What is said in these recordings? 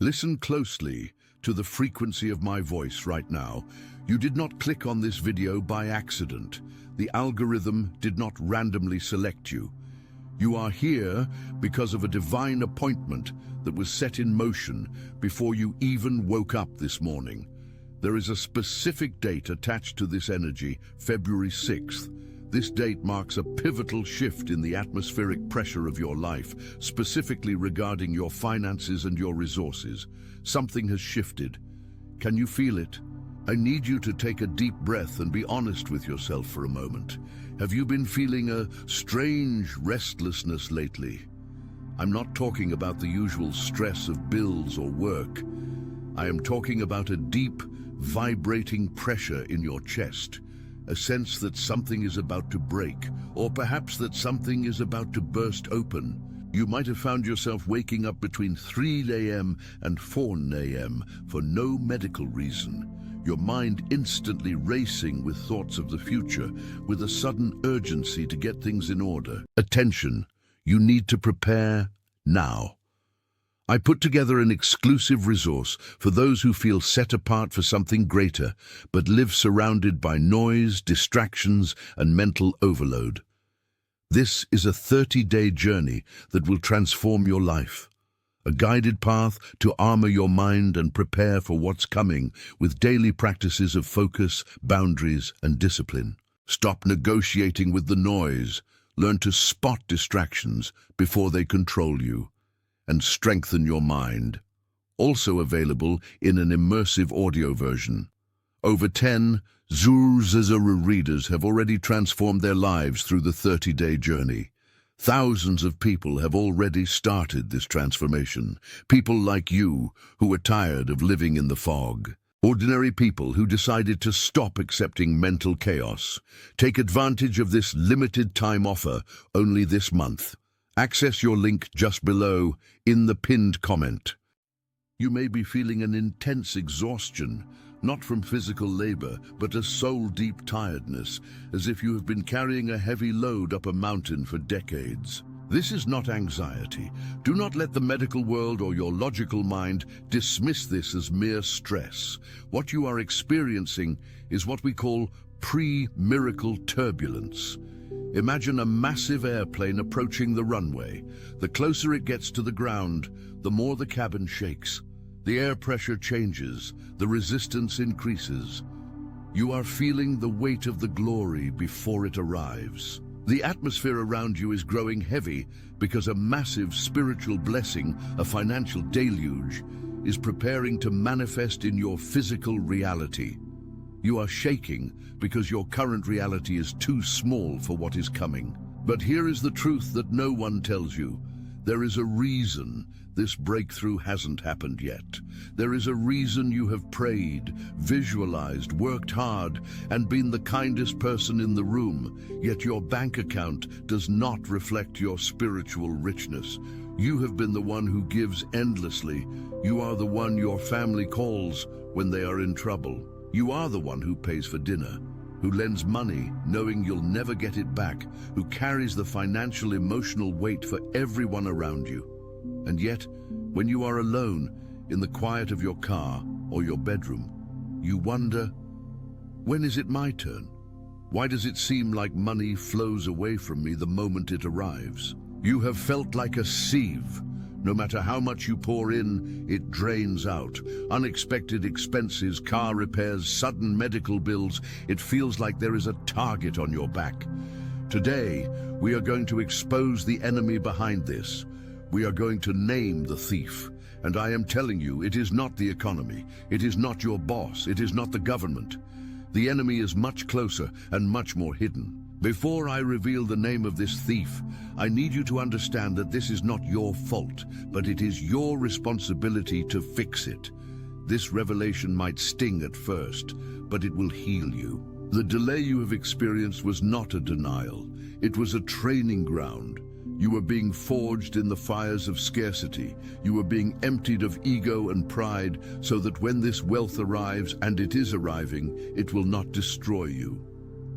Listen closely to the frequency of my voice right now. You did not click on this video by accident. The algorithm did not randomly select you. You are here because of a divine appointment that was set in motion before you even woke up this morning. There is a specific date attached to this energy, February 6th. This date marks a pivotal shift in the atmospheric pressure of your life, specifically regarding your finances and your resources. Something has shifted. Can you feel it? I need you to take a deep breath and be honest with yourself for a moment. Have you been feeling a strange restlessness lately? I'm not talking about the usual stress of bills or work. I am talking about a deep, vibrating pressure in your chest. A sense that something is about to break, or perhaps that something is about to burst open. You might have found yourself waking up between 3 a.m. and 4 a.m. for no medical reason. Your mind instantly racing with thoughts of the future, with a sudden urgency to get things in order. Attention, you need to prepare now. I put together an exclusive resource for those who feel set apart for something greater, but live surrounded by noise, distractions, and mental overload. This is a 30-day journey that will transform your life. A guided path to armor your mind and prepare for what's coming with daily practices of focus, boundaries, and discipline. Stop negotiating with the noise. Learn to spot distractions before they control you. And strengthen your mind. Also available in an immersive audio version. Over 10 Zuzazara readers have already transformed their lives through the 30-day journey. Thousands of people have already started this transformation. People like you who are tired of living in the fog. Ordinary people who decided to stop accepting mental chaos. Take advantage of this limited time offer only this month. Access your link just below in the pinned comment. You may be feeling an intense exhaustion, not from physical labor, but a soul-deep tiredness, as if you have been carrying a heavy load up a mountain for decades. This is not anxiety. Do not let the medical world or your logical mind dismiss this as mere stress. What you are experiencing is what we call pre-miracle turbulence. Imagine a massive airplane approaching the runway. The closer it gets to the ground, the more the cabin shakes. The air pressure changes, the resistance increases. You are feeling the weight of the glory before it arrives. The atmosphere around you is growing heavy because a massive spiritual blessing, a financial deluge, is preparing to manifest in your physical reality. You are shaking because your current reality is too small for what is coming. But here is the truth that no one tells you. There is a reason this breakthrough hasn't happened yet. There is a reason you have prayed, visualized, worked hard, and been the kindest person in the room, yet your bank account does not reflect your spiritual richness. You have been the one who gives endlessly. You are the one your family calls when they are in trouble. You are the one who pays for dinner, who lends money knowing you'll never get it back, who carries the financial emotional weight for everyone around you. And yet, when you are alone in the quiet of your car or your bedroom, you wonder, when is it my turn? Why does it seem like money flows away from me the moment it arrives? You have felt like a sieve. No matter how much you pour in, it drains out. Unexpected expenses, car repairs, sudden medical bills, it feels like there is a target on your back. Today, we are going to expose the enemy behind this. We are going to name the thief. And I am telling you, it is not the economy. It is not your boss. It is not the government. The enemy is much closer and much more hidden. Before I reveal the name of this thief, I need you to understand that this is not your fault, but it is your responsibility to fix it. This revelation might sting at first, but it will heal you. The delay you have experienced was not a denial. It was a training ground. You were being forged in the fires of scarcity. You were being emptied of ego and pride so that when this wealth arrives, and it is arriving, it will not destroy you.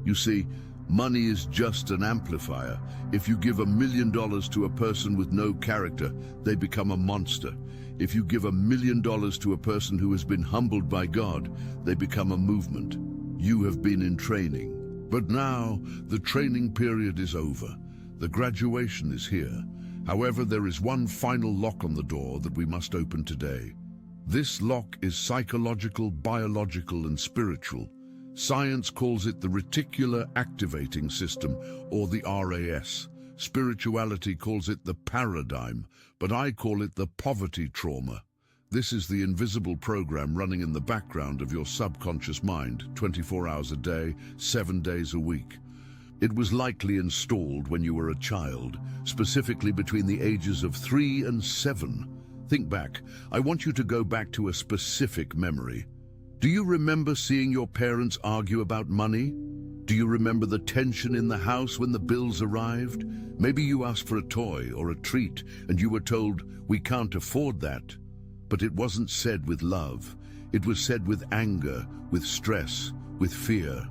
You see, Money is just an amplifier. If you give $1 million to a person with no character, they become a monster. If you give $1 million to a person who has been humbled by God, they become a movement. You have been in training. But now, the training period is over. The graduation is here. However, there is one final lock on the door that we must open today. This lock is psychological, biological, and spiritual. Science calls it the reticular activating system, or the RAS. Spirituality calls it the paradigm, but I call it the poverty trauma. This is the invisible program running in the background of your subconscious mind, 24 hours a day, 7 days a week. It was likely installed when you were a child, specifically between the ages of 3 and 7. Think back. I want you to go back to a specific memory. Do you remember seeing your parents argue about money? Do you remember the tension in the house when the bills arrived? Maybe you asked for a toy or a treat and you were told, "We can't afford that." But it wasn't said with love. It was said with anger, with stress, with fear.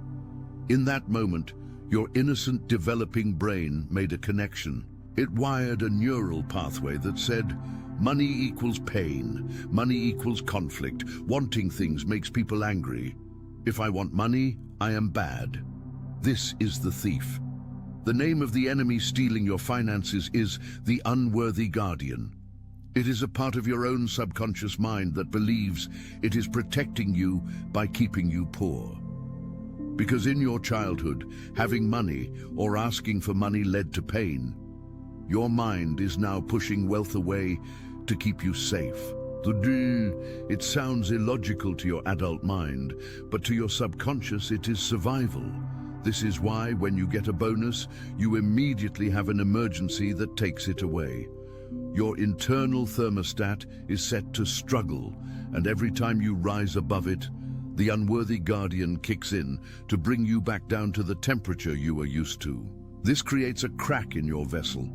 In that moment, your innocent developing brain made a connection. It wired a neural pathway that said, money equals pain, money equals conflict, wanting things makes people angry. If I want money, I am bad. This is the thief. The name of the enemy stealing your finances is the unworthy guardian. It is a part of your own subconscious mind that believes it is protecting you by keeping you poor. Because in your childhood, having money or asking for money led to pain. Your mind is now pushing wealth away to keep you safe. It sounds illogical to your adult mind, but to your subconscious it is survival. This is why when you get a bonus, you immediately have an emergency that takes it away. Your internal thermostat is set to struggle, and every time you rise above it, the unworthy guardian kicks in to bring you back down to the temperature you were used to. This creates a crack in your vessel.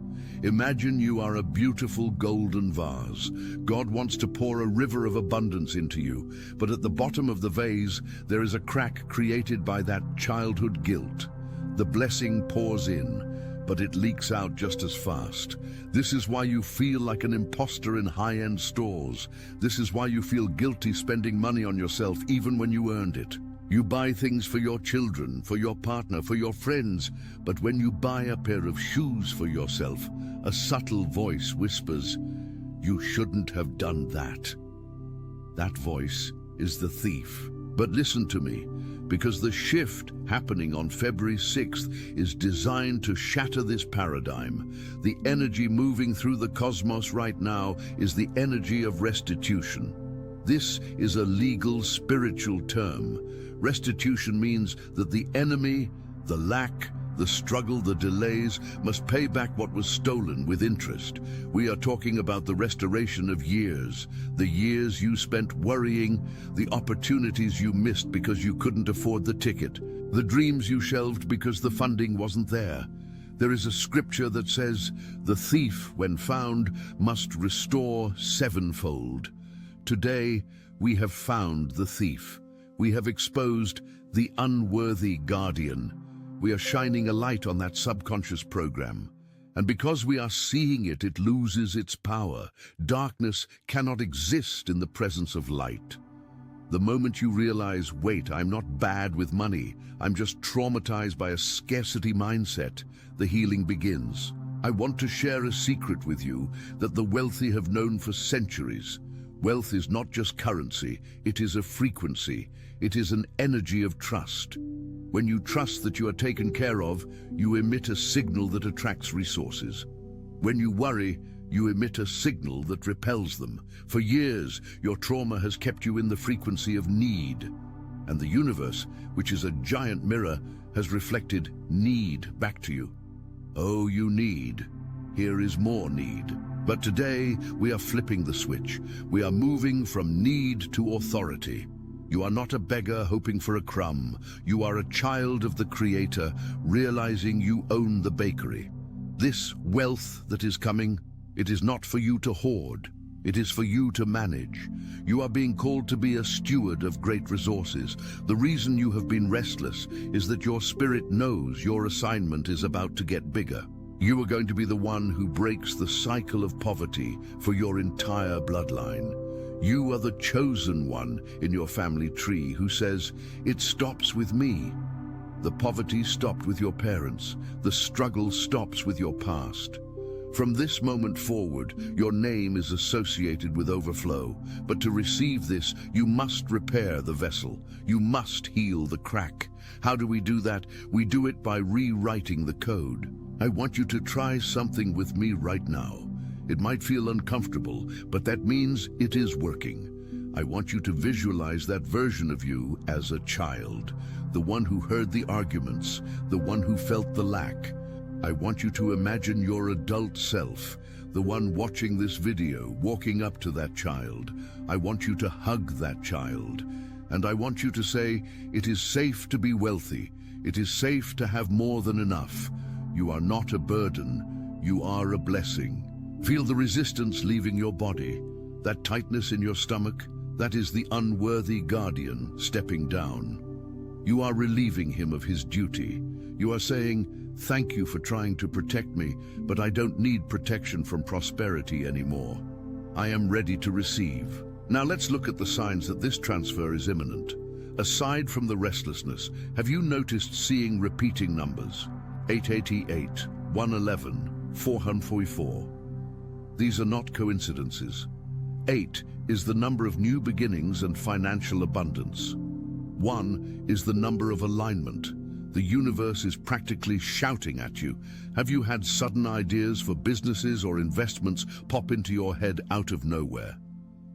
Imagine you are a beautiful golden vase. God wants to pour a river of abundance into you, but at the bottom of the vase, there is a crack created by that childhood guilt. The blessing pours in, but it leaks out just as fast. This is why you feel like an imposter in high-end stores. This is why you feel guilty spending money on yourself even when you earned it. You buy things for your children, for your partner, for your friends, but when you buy a pair of shoes for yourself, a subtle voice whispers, "You shouldn't have done that." That voice is the thief. But listen to me, because the shift happening on February 6th is designed to shatter this paradigm. The energy moving through the cosmos right now is the energy of restitution. This is a legal, spiritual term. Restitution means that the enemy, the lack, the struggle, the delays, must pay back what was stolen with interest. We are talking about the restoration of years, the years you spent worrying, the opportunities you missed because you couldn't afford the ticket, the dreams you shelved because the funding wasn't there. There is a scripture that says, "The thief, when found, must restore sevenfold." Today, we have found the thief. We have exposed the unworthy guardian. We are shining a light on that subconscious program. And because we are seeing it, it loses its power. Darkness cannot exist in the presence of light. The moment you realize, wait, I'm not bad with money, I'm just traumatized by a scarcity mindset, the healing begins. I want to share a secret with you that the wealthy have known for centuries. Wealth is not just currency, it is a frequency. It is an energy of trust. When you trust that you are taken care of, you emit a signal that attracts resources. When you worry, you emit a signal that repels them. For years, your trauma has kept you in the frequency of need. And the universe, which is a giant mirror, has reflected need back to you. Oh, you need. Here is more need. But today, we are flipping the switch. We are moving from need to authority. You are not a beggar hoping for a crumb. You are a child of the Creator, realizing you own the bakery. This wealth that is coming, it is not for you to hoard. It is for you to manage. You are being called to be a steward of great resources. The reason you have been restless is that your spirit knows your assignment is about to get bigger. You are going to be the one who breaks the cycle of poverty for your entire bloodline. You are the chosen one in your family tree who says, "It stops with me." The poverty stopped with your parents. The struggle stops with your past. From this moment forward, your name is associated with overflow. But to receive this, you must repair the vessel. You must heal the crack. How do we do that? We do it by rewriting the code. I want you to try something with me right now. It might feel uncomfortable, but that means it is working. I want you to visualize that version of you as a child, the one who heard the arguments, the one who felt the lack. I want you to imagine your adult self, the one watching this video, walking up to that child. I want you to hug that child. And I want you to say, "It is safe to be wealthy. It is safe to have more than enough. You are not a burden. You are a blessing." Feel the resistance leaving your body. That tightness in your stomach, that is the unworthy guardian stepping down. You are relieving him of his duty. You are saying, "Thank you for trying to protect me, but I don't need protection from prosperity anymore. I am ready to receive." Now let's look at the signs that this transfer is imminent. Aside from the restlessness, have you noticed seeing repeating numbers? 888, 111, 444. These are not coincidences. 8 is the number of new beginnings and financial abundance. 1 is the number of alignment. The universe is practically shouting at you. Have you had sudden ideas for businesses or investments pop into your head out of nowhere?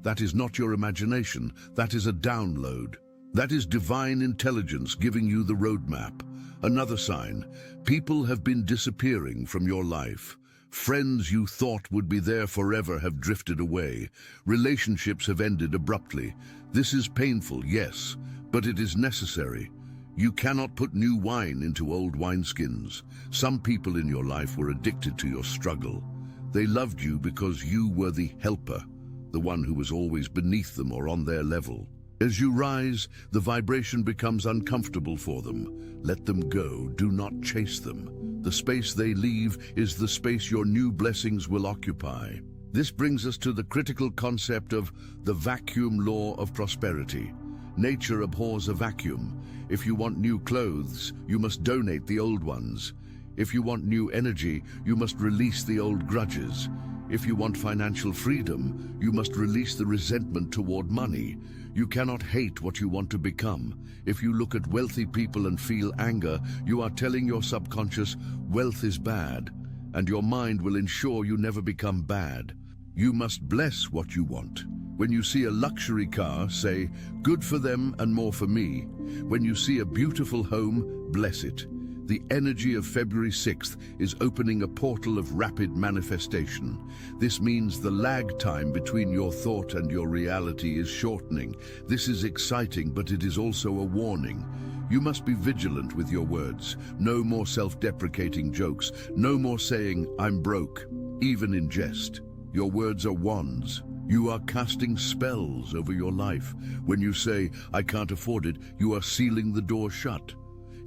That is not your imagination. That is a download. That is divine intelligence giving you the roadmap. Another sign, people have been disappearing from your life. Friends you thought would be there forever have drifted away. Relationships have ended abruptly. This is painful, yes, but it is necessary. You cannot put new wine into old wineskins. Some people in your life were addicted to your struggle. They loved you because you were the helper, the one who was always beneath them or on their level. As you rise, the vibration becomes uncomfortable for them. Let them go. Do not chase them. The space they leave is the space your new blessings will occupy. This brings us to the critical concept of the vacuum law of prosperity. Nature abhors a vacuum. If you want new clothes, you must donate the old ones. If you want new energy, you must release the old grudges. If you want financial freedom, you must release the resentment toward money. You cannot hate what you want to become. If you look at wealthy people and feel anger, you are telling your subconscious, wealth is bad, and your mind will ensure you never become bad. You must bless what you want. When you see a luxury car, say, "Good for them and more for me." When you see a beautiful home, bless it. The energy of February 6th is opening a portal of rapid manifestation. This means the lag time between your thought and your reality is shortening. This is exciting, but it is also a warning. You must be vigilant with your words. No more self-deprecating jokes. No more saying, "I'm broke," even in jest. Your words are wands. You are casting spells over your life. When you say, "I can't afford it," you are sealing the door shut.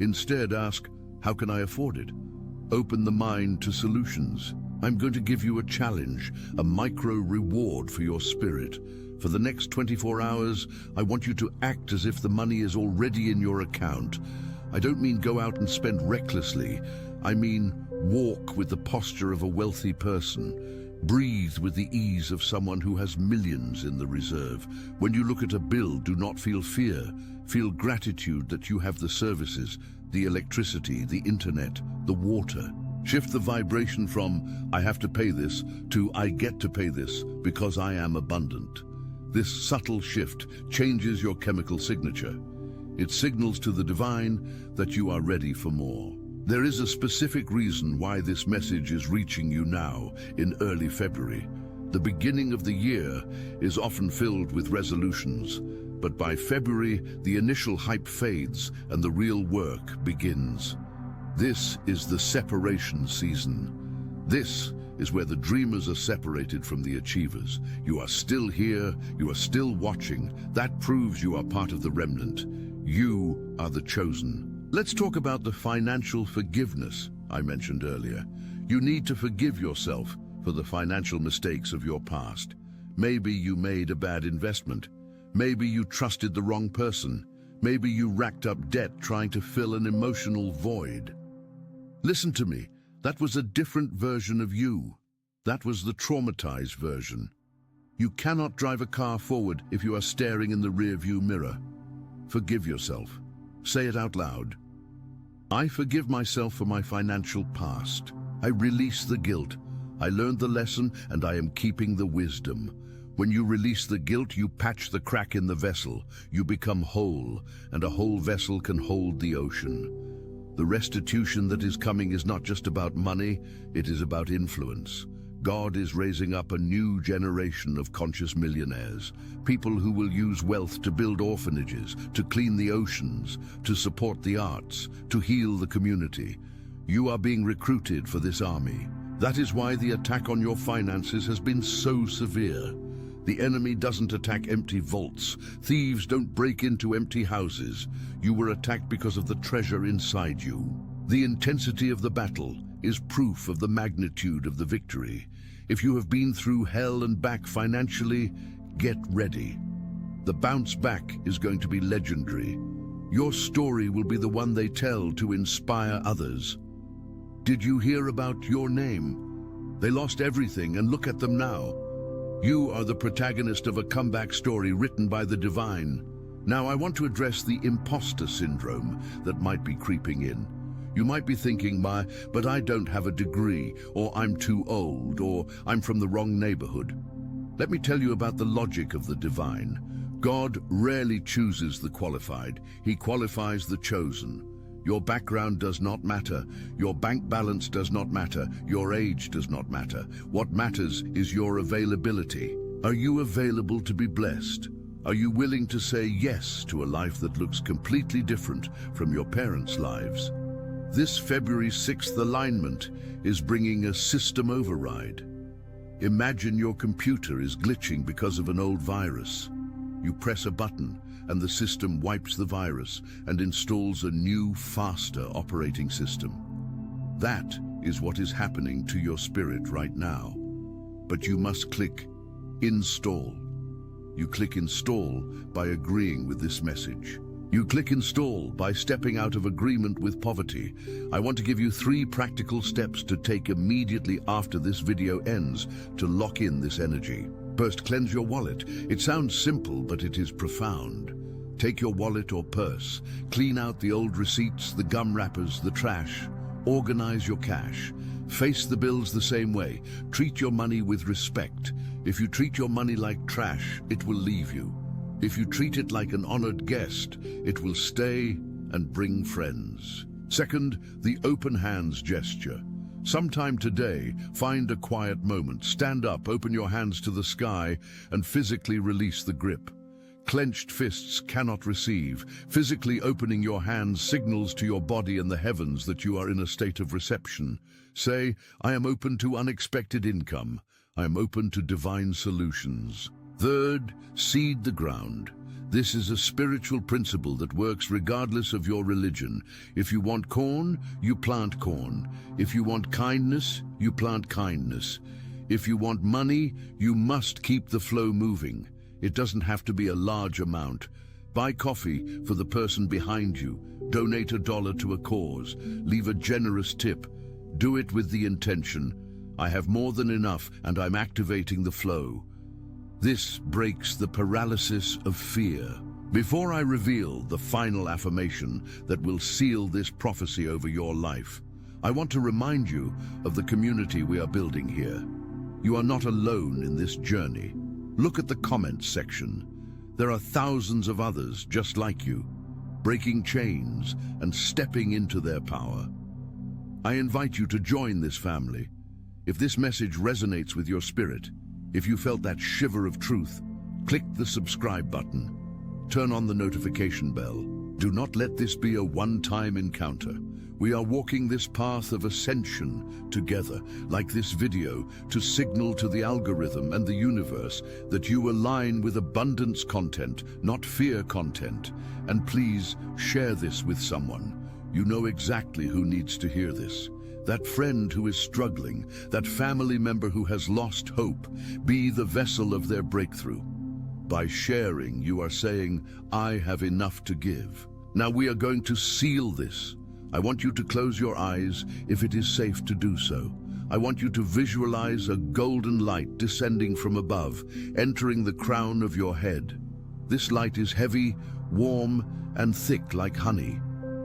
Instead, ask, "How can I afford it?" Open the mind to solutions. I'm going to give you a challenge, a micro reward for your spirit. For the next 24 hours, I want you to act as if the money is already in your account. I don't mean go out and spend recklessly. I mean walk with the posture of a wealthy person. Breathe with the ease of someone who has millions in the reserve. When you look at a bill, do not feel fear. Feel gratitude that you have the services, the electricity, the internet, the water. Shift the vibration from "I have to pay this" to "I get to pay this because I am abundant." This subtle shift changes your chemical signature. It signals to the divine that you are ready for more. There is a specific reason why this message is reaching you now, in early February. The beginning of the year is often filled with resolutions, but by February, the initial hype fades and the real work begins. This is the separation season. This is where the dreamers are separated from the achievers. You are still here, you are still watching. That proves you are part of the remnant. You are the chosen. Let's talk about the financial forgiveness I mentioned earlier. You need to forgive yourself for the financial mistakes of your past. Maybe you made a bad investment. Maybe you trusted the wrong person. Maybe you racked up debt trying to fill an emotional void. Listen to me. That was a different version of you. That was the traumatized version. You cannot drive a car forward if you are staring in the rearview mirror. Forgive yourself. Say it out loud. I forgive myself for my financial past. I release the guilt. I learned the lesson and I am keeping the wisdom. When you release the guilt, you patch the crack in the vessel. You become whole, and a whole vessel can hold the ocean. The restitution that is coming is not just about money, it is about influence. God is raising up a new generation of conscious millionaires, people who will use wealth to build orphanages, to clean the oceans, to support the arts, to heal the community. You are being recruited for this army. That is why the attack on your finances has been so severe. The enemy doesn't attack empty vaults. Thieves don't break into empty houses. You were attacked because of the treasure inside you. The intensity of the battle is proof of the magnitude of the victory. If you have been through hell and back financially, get ready. The bounce back is going to be legendary. Your story will be the one they tell to inspire others. Did you hear about your name? They lost everything and look at them now. You are the protagonist of a comeback story written by the divine. Now I want to address the imposter syndrome that might be creeping in. You might be thinking, but I don't have a degree, or I'm too old, or I'm from the wrong neighborhood. Let me tell you about the logic of the divine. God rarely chooses the qualified. He qualifies the chosen. Your background does not matter. Your bank balance does not matter. Your age does not matter. What matters is your availability. Are you available to be blessed? Are you willing to say yes to a life that looks completely different from your parents' lives? This February 6th alignment is bringing a system override. Imagine your computer is glitching because of an old virus. You press a button, and the system wipes the virus and installs a new, faster operating system. That is what is happening to your spirit right now. But you must click Install. You click Install by agreeing with this message. You click Install by stepping out of agreement with poverty. I want to give you 3 practical steps to take immediately after this video ends to lock in this energy. First, cleanse your wallet. It sounds simple, but it is profound. Take your wallet or purse, clean out the old receipts, the gum wrappers, the trash. Organize your cash. Face the bills the same way. Treat your money with respect. If you treat your money like trash, it will leave you. If you treat it like an honored guest, it will stay and bring friends. Second, the open hands gesture. Sometime today, find a quiet moment. Stand up, open your hands to the sky, and physically release the grip. Clenched fists cannot receive. Physically opening your hands signals to your body and the heavens that you are in a state of reception. Say, I am open to unexpected income. I am open to divine solutions. Third, seed the ground. This is a spiritual principle that works regardless of your religion. If you want corn, you plant corn. If you want kindness, you plant kindness. If you want money, you must keep the flow moving. It doesn't have to be a large amount. Buy coffee for the person behind you. Donate $1 to a cause. Leave a generous tip. Do it with the intention, I have more than enough and I'm activating the flow. This breaks the paralysis of fear. Before I reveal the final affirmation that will seal this prophecy over your life, I want to remind you of the community we are building here. You are not alone in this journey. Look at the comments section. There are thousands of others just like you, breaking chains and stepping into their power. I invite you to join this family. If this message resonates with your spirit, if you felt that shiver of truth, click the subscribe button. Turn on the notification bell. Do not let this be a one-time encounter. We are walking this path of ascension together, like this video, to signal to the algorithm and the universe that you align with abundance content, not fear content. And please share this with someone. You know exactly who needs to hear this. That friend who is struggling, that family member who has lost hope. Be the vessel of their breakthrough. By sharing, you are saying, I have enough to give. Now we are going to seal this. I want you to close your eyes if it is safe to do so. I want you to visualize a golden light descending from above, entering the crown of your head. This light is heavy, warm, and thick like honey.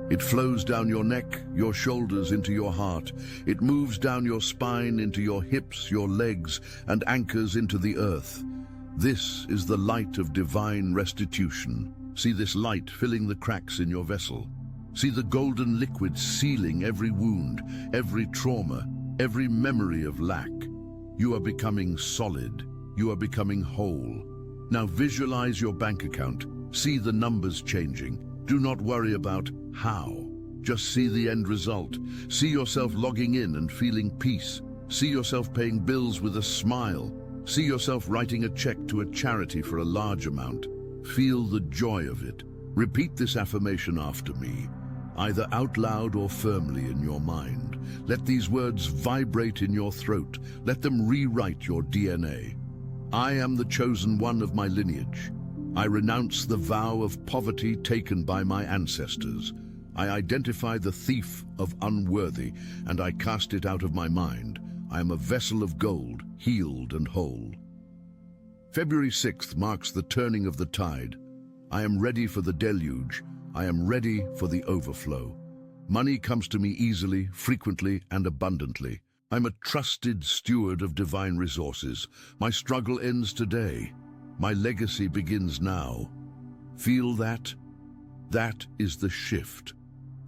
It flows down your neck, your shoulders into your heart. It moves down your spine into your hips, your legs, and anchors into the earth. This is the light of divine restitution. See this light filling the cracks in your vessel. See the golden liquid sealing every wound, every trauma, every memory of lack. You are becoming solid. You are becoming whole. Now visualize your bank account. See the numbers changing. Do not worry about how. Just see the end result. See yourself logging in and feeling peace. See yourself paying bills with a smile. See yourself writing a check to a charity for a large amount. Feel the joy of it. Repeat this affirmation after me, either out loud or firmly in your mind. Let these words vibrate in your throat. Let them rewrite your DNA. I am the chosen one of my lineage. I renounce the vow of poverty taken by my ancestors. I identify the thief of unworthy, and I cast it out of my mind. I am a vessel of gold, healed and whole. February 6th marks the turning of the tide. I am ready for the deluge. I am ready for the overflow. Money comes to me easily, frequently, and abundantly. I'm a trusted steward of divine resources. My struggle ends today. My legacy begins now. Feel that? That is the shift.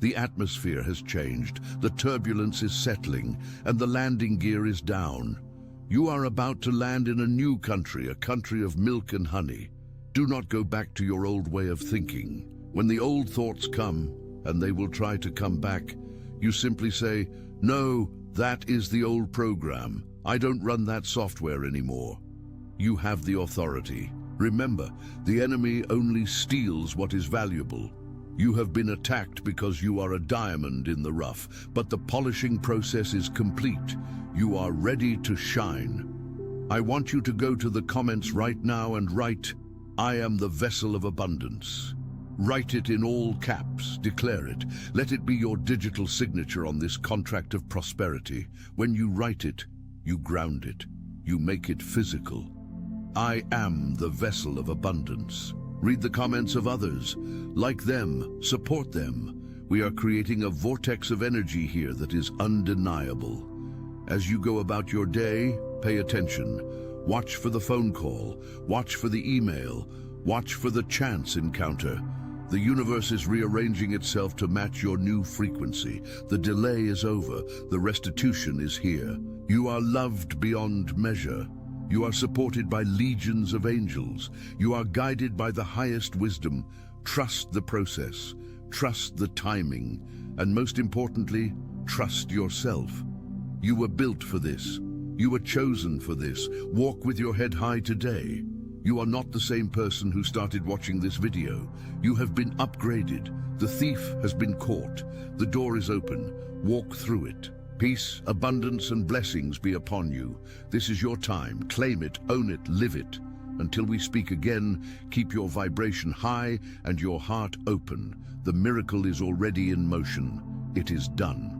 The atmosphere has changed, the turbulence is settling, and the landing gear is down. You are about to land in a new country, a country of milk and honey. Do not go back to your old way of thinking. When the old thoughts come, and they will try to come back, you simply say, no, that is the old program. I don't run that software anymore. You have the authority. Remember, the enemy only steals what is valuable. You have been attacked because you are a diamond in the rough, but the polishing process is complete. You are ready to shine. I want you to go to the comments right now and write, I am the vessel of abundance. Write it in all caps, declare it. Let it be your digital signature on this contract of prosperity. When you write it, you ground it. You make it physical. I am the vessel of abundance. Read the comments of others. Like them, support them. We are creating a vortex of energy here that is undeniable. As you go about your day, pay attention. Watch for the phone call. Watch for the email. Watch for the chance encounter. The universe is rearranging itself to match your new frequency. The delay is over. The restitution is here. You are loved beyond measure. You are supported by legions of angels. You are guided by the highest wisdom. Trust the process. Trust the timing. And most importantly, trust yourself. You were built for this. You were chosen for this. Walk with your head high today. You are not the same person who started watching this video. You have been upgraded. The thief has been caught. The door is open. Walk through it. Peace, abundance, and blessings be upon you. This is your time. Claim it, own it, live it. Until we speak again, keep your vibration high and your heart open. The miracle is already in motion. It is done.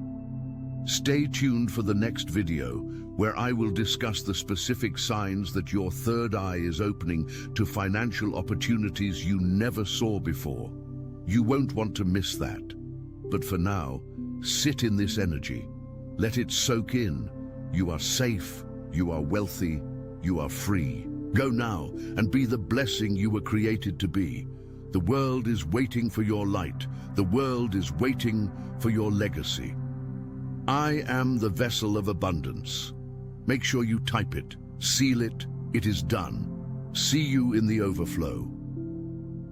Stay tuned for the next video, where I will discuss the specific signs that your third eye is opening to financial opportunities you never saw before. You won't want to miss that. But for now, sit in this energy. Let it soak in. You are safe, you are wealthy, you are free. Go now and be the blessing you were created to be. The world is waiting for your light. The world is waiting for your legacy. I am the vessel of abundance. Make sure you type it, seal it, it is done. See you in the overflow.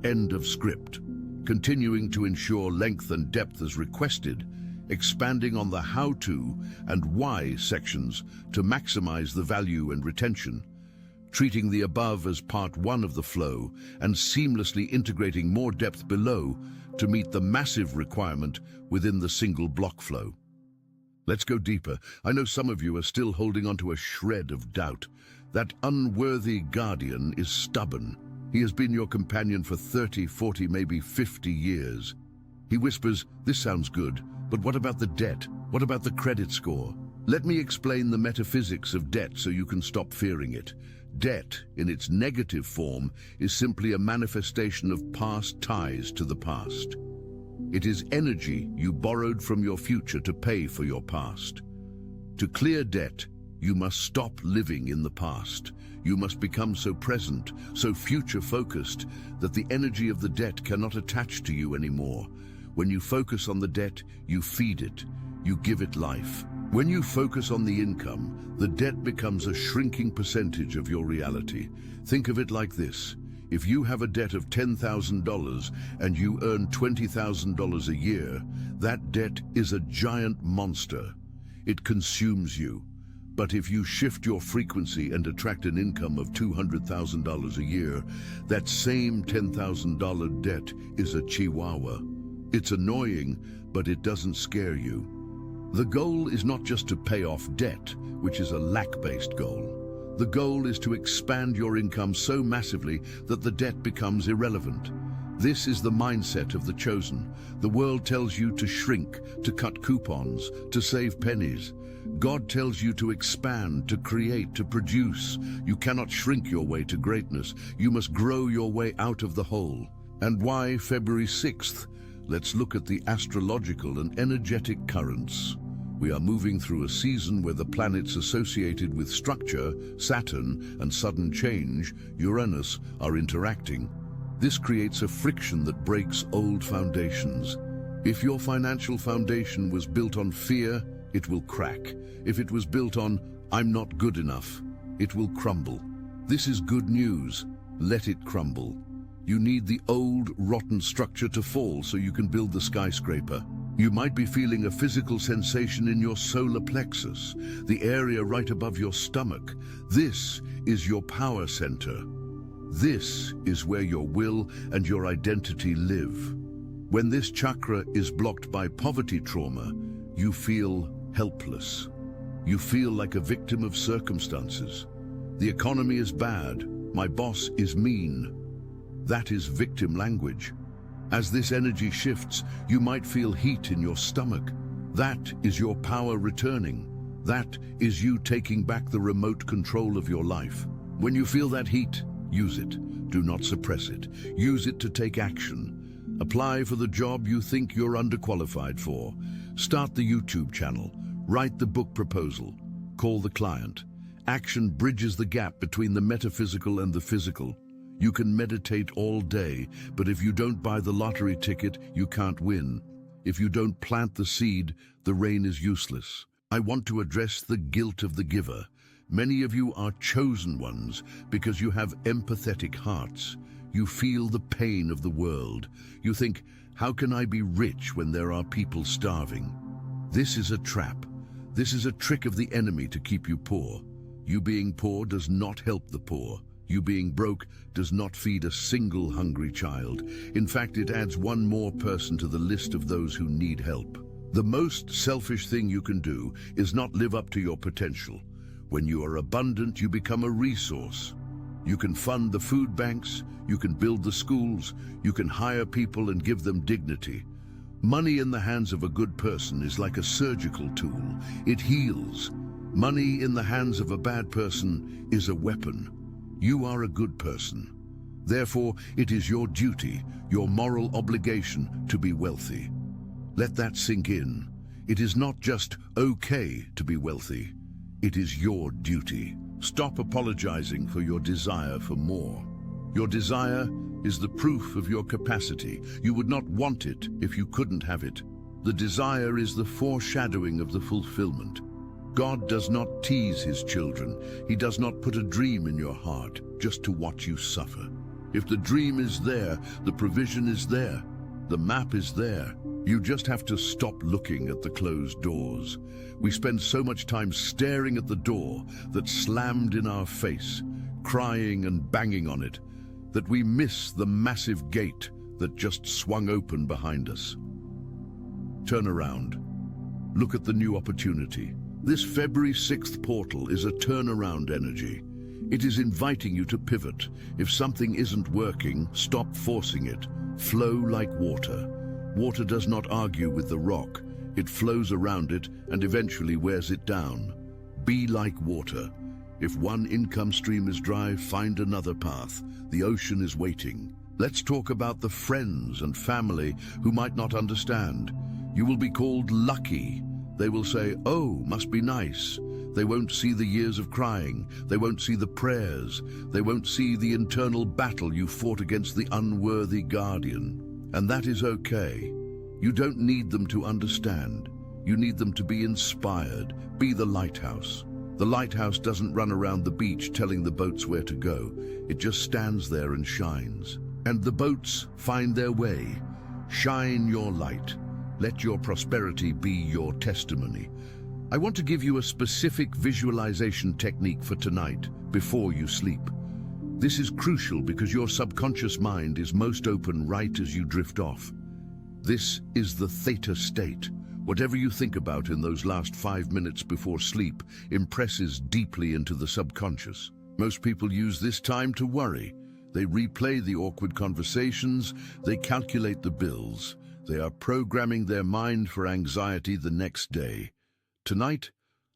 End of script. Continuing to ensure length and depth as requested, expanding on the how-to and why sections to maximize the value and retention, treating the above as part one of the flow and seamlessly integrating more depth below to meet the massive requirement within the single block flow. Let's go deeper. I know some of you are still holding on to a shred of doubt. That unworthy guardian is stubborn. He has been your companion for 30, 40, maybe 50 years. He whispers, "This sounds good, but what about the debt? What about the credit score?" Let me explain the metaphysics of debt so you can stop fearing it. Debt, in its negative form, is simply a manifestation of past ties to the past. It is energy you borrowed from your future to pay for your past. To clear debt, you must stop living in the past. You must become so present, so future-focused, that the energy of the debt cannot attach to you anymore. When you focus on the debt, you feed it, you give it life. When you focus on the income, the debt becomes a shrinking percentage of your reality. Think of it like this. If you have a debt of $10,000 and you earn $20,000 a year, that debt is a giant monster. It consumes you. But if you shift your frequency and attract an income of $200,000 a year, that same $10,000 debt is a chihuahua. It's annoying, but it doesn't scare you. The goal is not just to pay off debt, which is a lack-based goal. The goal is to expand your income so massively that the debt becomes irrelevant. This is the mindset of the chosen. The world tells you to shrink, to cut coupons, to save pennies. God tells you to expand, to create, to produce. You cannot shrink your way to greatness. You must grow your way out of the hole. And why February 6th? Let's look at the astrological and energetic currents. We are moving through a season where the planets associated with structure, Saturn, and sudden change, Uranus, are interacting. This creates a friction that breaks old foundations. If your financial foundation was built on fear, it will crack. If it was built on, "I'm not good enough," it will crumble. This is good news. Let it crumble. You need the old, rotten structure to fall so you can build the skyscraper. You might be feeling a physical sensation in your solar plexus, the area right above your stomach. This is your power center. This is where your will and your identity live. When this chakra is blocked by poverty trauma, you feel helpless. You feel like a victim of circumstances. The economy is bad. My boss is mean. That is victim language. As this energy shifts, you might feel heat in your stomach. That is your power returning. That is you taking back the remote control of your life. When you feel that heat, use it. Do not suppress it. Use it to take action. Apply for the job you think you're underqualified for. Start the YouTube channel. Write the book proposal. Call the client. Action bridges the gap between the metaphysical and the physical. You can meditate all day, but if you don't buy the lottery ticket, you can't win. If you don't plant the seed, the rain is useless. I want to address the guilt of the giver. Many of you are chosen ones because you have empathetic hearts. You feel the pain of the world. You think, how can I be rich when there are people starving? This is a trap. This is a trick of the enemy to keep you poor. You being poor does not help the poor. You being broke does not feed a single hungry child. In fact, it adds one more person to the list of those who need help. The most selfish thing you can do is not live up to your potential. When you are abundant, you become a resource. You can fund the food banks, you can build the schools, you can hire people and give them dignity. Money in the hands of a good person is like a surgical tool. It heals. Money in the hands of a bad person is a weapon. You are a good person. Therefore, it is your duty, your moral obligation to be wealthy. Let that sink in. It is not just okay to be wealthy. It is your duty. Stop apologizing for your desire for more. Your desire is the proof of your capacity. You would not want it if you couldn't have it. The desire is the foreshadowing of the fulfillment. God does not tease his children. He does not put a dream in your heart just to watch you suffer. If the dream is there, the provision is there. The map is there. You just have to stop looking at the closed doors. We spend so much time staring at the door that slammed in our face, crying and banging on it, that we miss the massive gate that just swung open behind us. Turn around. Look at the new opportunity. This February 6th portal is a turnaround energy. It is inviting you to pivot. If something isn't working, stop forcing it. Flow like water. Water does not argue with the rock. It flows around it and eventually wears it down. Be like water. If one income stream is dry, find another path. The ocean is waiting. Let's talk about the friends and family who might not understand. You will be called lucky. They will say, "Oh, must be nice." They won't see the years of crying. They won't see the prayers. They won't see the internal battle you fought against the unworthy guardian. And that is okay. You don't need them to understand. You need them to be inspired. Be the lighthouse. The lighthouse doesn't run around the beach telling the boats where to go. It just stands there and shines. And the boats find their way. Shine your light. Let your prosperity be your testimony. I want to give you a specific visualization technique for tonight, before you sleep. This is crucial because your subconscious mind is most open right as you drift off. This is the theta state. Whatever you think about in those last 5 minutes before sleep impresses deeply into the subconscious. Most people use this time to worry. They replay the awkward conversations, they calculate the bills. They are programming their mind for anxiety the next day. Tonight,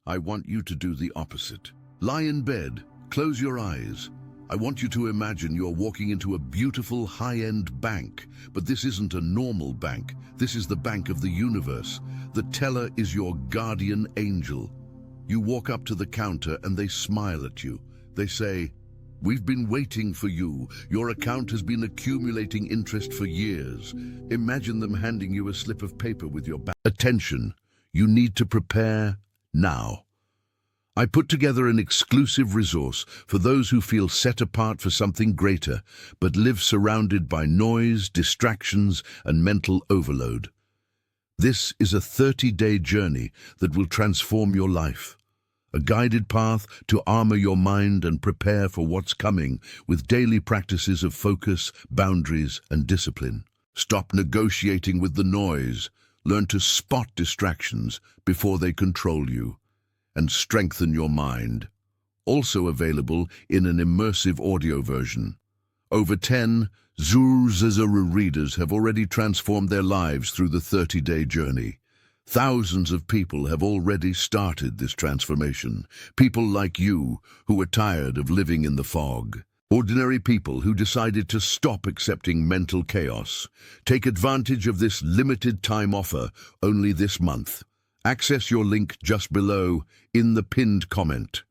I want you to do the opposite. Lie in bed, close your eyes. I want you to imagine you're walking into a beautiful high-end bank, but this isn't a normal bank. This is the bank of the universe. The teller is your guardian angel. You walk up to the counter and they smile at you. They say, "We've been waiting for you. Your account has been accumulating interest for years." Imagine them handing you a slip of paper with your attention. You need to prepare now. I put together an exclusive resource for those who feel set apart for something greater, but live surrounded by noise, distractions, and mental overload. This is a 30-day journey that will transform your life. A guided path to armor your mind and prepare for what's coming with daily practices of focus, boundaries, and discipline. Stop negotiating with the noise. Learn to spot distractions before they control you. And strengthen your mind. Also available in an immersive audio version. Over 10 Zuru readers have already transformed their lives through the 30-day journey. Thousands of people have already started this transformation. People like you who are tired of living in the fog. Ordinary people who decided to stop accepting mental chaos. Take advantage of this limited time offer only this month. Access your link just below in the pinned comment.